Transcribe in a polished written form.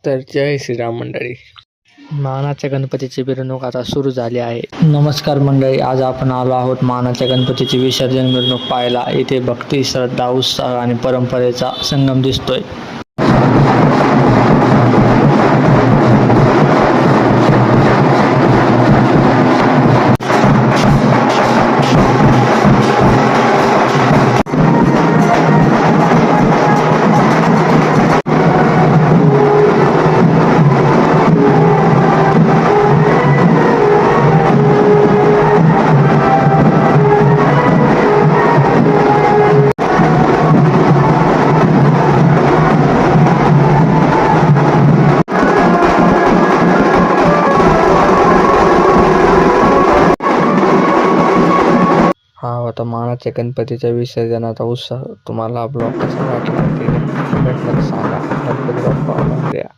तर जय श्रीराम मंडळी. मानाच्या गणपतीची मिरवणूक आता सुरू झाली आहे. नमस्कार मंडळी, आज आपण आलो आहोत मानाच्या गणपतीची विसर्जन मिरवणूक पाहायला. इथे भक्ती, श्रद्धा, उत्साह आणि परंपरेचा संगम दिसतोय. हा होता मानाच्या गणपतीच्या विसर्जनाचा उत्साह. तुम्हाला ब्लॉग कसा वाटला ते कमेंटमध्ये सांगा. गणपती बाप्पा मोरया.